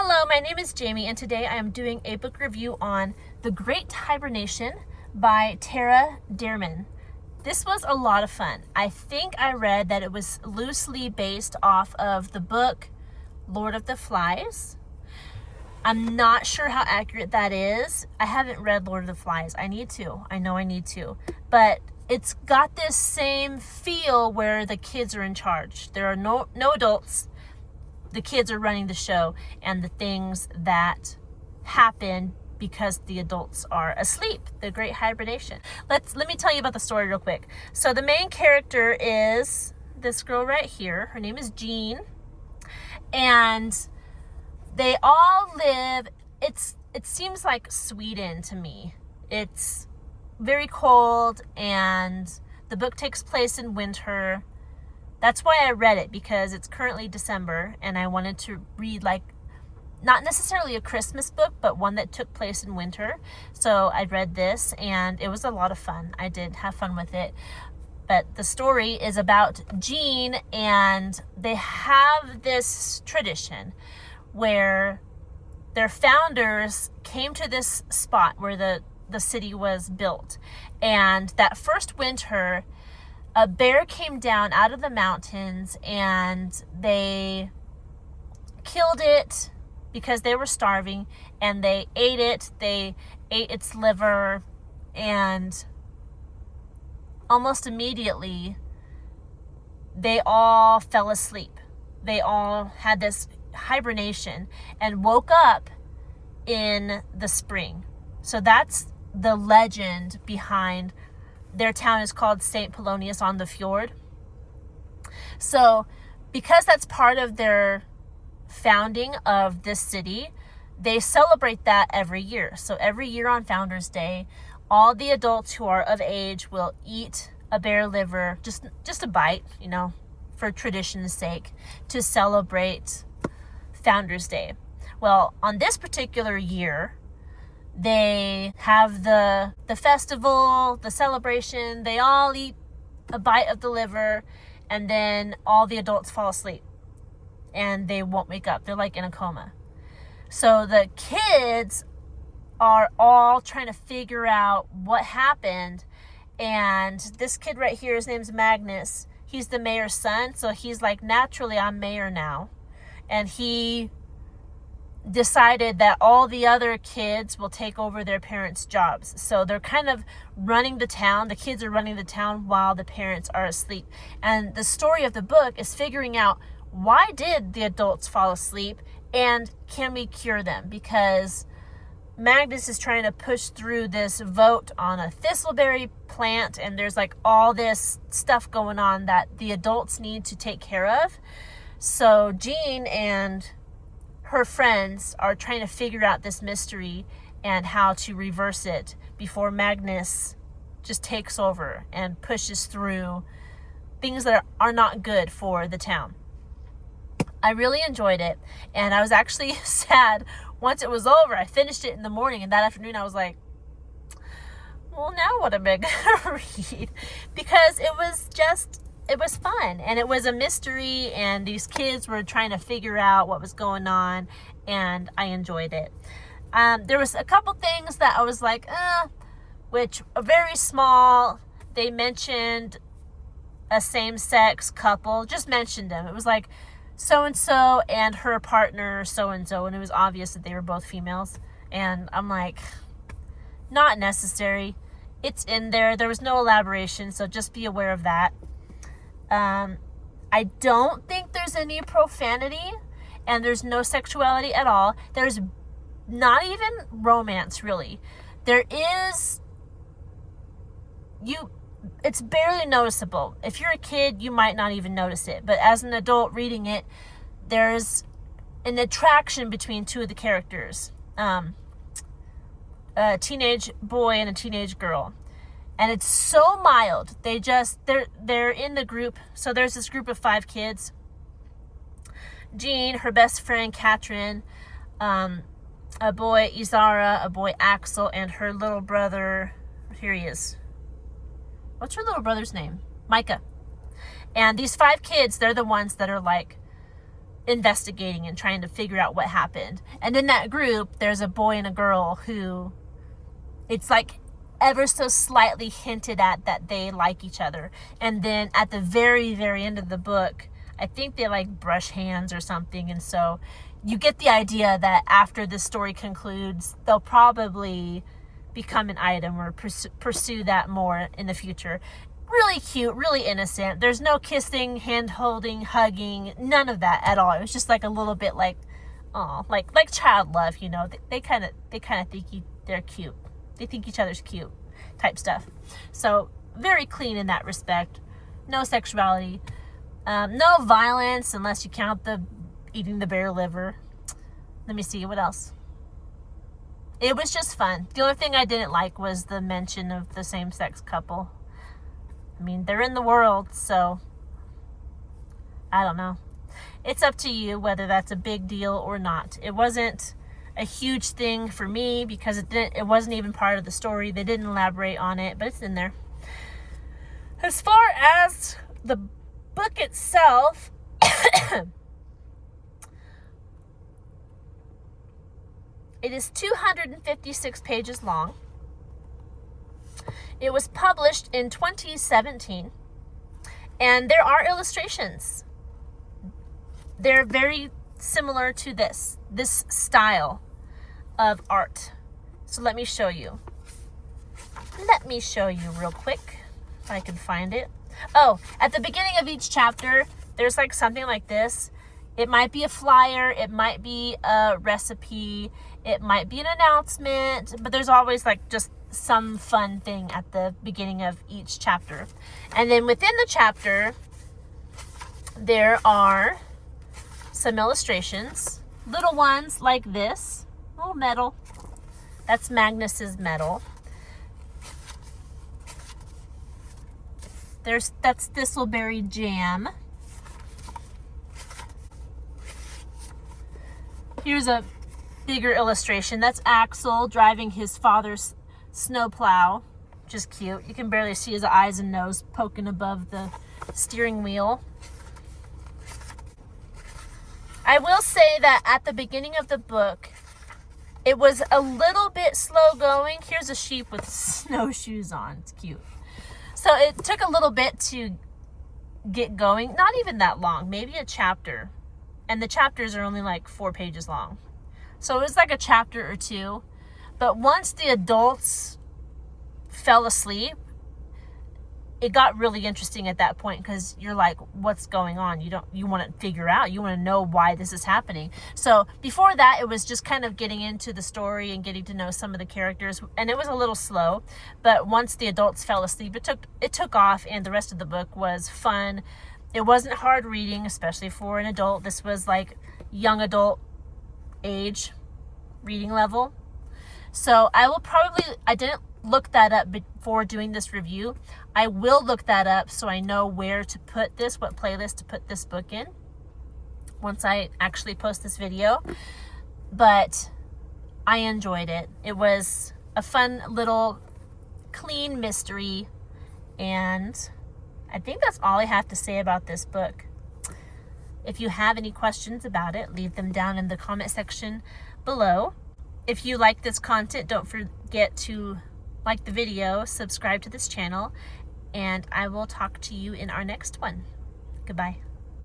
Hello, my name is Jamie, and today I am doing a book review on The Great Hibernation by Dairman. This was a lot of fun. I think I read that it was loosely based off of the book Lord of the Flies. I'm not sure how accurate that is. I haven't read Lord of the Flies. I need to. I know I need to. But it's got this same feel where the kids are in charge. There are no adults. The kids are running the show and the things that happen because the adults are asleep. The Great Hibernation. Let me tell you about the story real quick. So the main character is this girl right here. Her name is Jean. And they all live, it seems like Sweden to me. It's very cold and the book takes place in winter. That's why I read it, because it's currently December and I wanted to read not necessarily a Christmas book, but one that took place in winter. So I read this and it was a lot of fun. I did have fun with it. But the story is about Jean, and they have this tradition where their founders came to this spot where the city was built. And that first winter, a bear came down out of the mountains and they killed it because they were starving, and they ate it. They ate its liver, and almost immediately they all fell asleep. They all had this hibernation and woke up in the spring. So that's the legend behind their town. Is called St. Polonius on the Fjord. So because that's part of their founding of this city, they celebrate that every year. So every year on Founders Day, all the adults who are of age will eat a bear liver, just a bite, for tradition's sake, to celebrate Founders Day. Well, on this particular year, they have the festival, the celebration. They all eat a bite of the liver, and then all the adults fall asleep and they won't wake up. They're like in a coma. So the kids are all trying to figure out what happened. And this kid right here, his name's Magnus. He's the mayor's son. So he's like, naturally, I'm mayor now. And he decided that all the other kids will take over their parents' jobs. So they're kind of running the town. The kids are running the town while the parents are asleep. And the story of the book is figuring out, why did the adults fall asleep, and can we cure them? Because Magnus is trying to push through this vote on a thistleberry plant, and there's all this stuff going on that the adults need to take care of. So Jean and her friends are trying to figure out this mystery and how to reverse it before Magnus just takes over and pushes through things that are not good for the town. I really enjoyed it, and I was actually sad once it was over. I finished it in the morning, and that afternoon I was like, well, now what am I gonna read? Because it was fun, and it was a mystery, and these kids were trying to figure out what was going on, and I enjoyed it. There was a couple things that I was like, which are very small. They mentioned a same-sex couple, just mentioned them. It was like so-and-so and her partner so-and-so, and it was obvious that they were both females. And I'm like, not necessary. It's in there. There was no elaboration, so just be aware of that. I don't think there's any profanity, and there's no sexuality at all. There's not even romance, really. There is, it's barely noticeable. If you're a kid, you might not even notice it, but as an adult reading it, there's an attraction between two of the characters, a teenage boy and a teenage girl. And it's so mild. They're in the group. So there's this group of 5 kids. Jean, her best friend Katrin, a boy Izara, a boy Axel, and her little brother. Here he is. What's her little brother's name? Micah. And these 5 kids, they're the ones that are investigating and trying to figure out what happened. And in that group, there's a boy and a girl who it's like ever so slightly hinted at that they like each other. And then at the very, very end of the book, I think they like brush hands or something. And so you get the idea that after the story concludes, they'll probably become an item or pursue that more in the future. Really cute, really innocent. There's no kissing, hand holding, hugging, none of that at all. It was just like a little bit like, oh, like child love, you know. They kind of think they're cute. They think each other's cute type stuff. So very clean in that respect. No sexuality. No violence unless you count the eating the bear liver. Let me see, what else? It was just fun. The only thing I didn't like was the mention of the same-sex couple. I mean, they're in the world, so I don't know. It's up to you whether that's a big deal or not. It wasn't a huge thing for me because it wasn't even part of the story. They didn't elaborate on it, but it's in there. As far as the book itself, it is 256 pages long. It was published in 2017, and there are illustrations. They're very similar to this style of art. So let me show you. Let me show you real quick if I can find it. Oh, at the beginning of each chapter, there's like something like this. It might be a flyer, it might be a recipe, it might be an announcement, but there's always like just some fun thing at the beginning of each chapter. And then within the chapter, there are some illustrations, little ones like this, little medal. That's Magnus's medal. That's Thistleberry Jam. Here's a bigger illustration. That's Axel driving his father's snowplow, which is cute. You can barely see his eyes and nose poking above the steering wheel. I will say that at the beginning of the book, it was a little bit slow going. Here's a sheep with snowshoes on. It's cute. So it took a little bit to get going. Not even that long, maybe a chapter. And the chapters are only like 4 pages long. So it was like a chapter or two. But once the adults fell asleep, it got really interesting at that point because you're like, what's going on? You want to figure out, you want to know why this is happening. So before that, it was just kind of getting into the story and getting to know some of the characters, and it was a little slow. But once the adults fell asleep, it took off, and the rest of the book was fun. It wasn't hard reading, especially for an adult. This was like young adult age reading level. So I didn't look that up before doing this review. I will look that up so I know where to put this, what playlist to put this book in once I actually post this video. But I enjoyed it. It was a fun little clean mystery, and I think that's all I have to say about this book. If you have any questions about it, leave them down in the comment section below. If you like this content, don't forget to like the video, subscribe to this channel, and I will talk to you in our next one. Goodbye.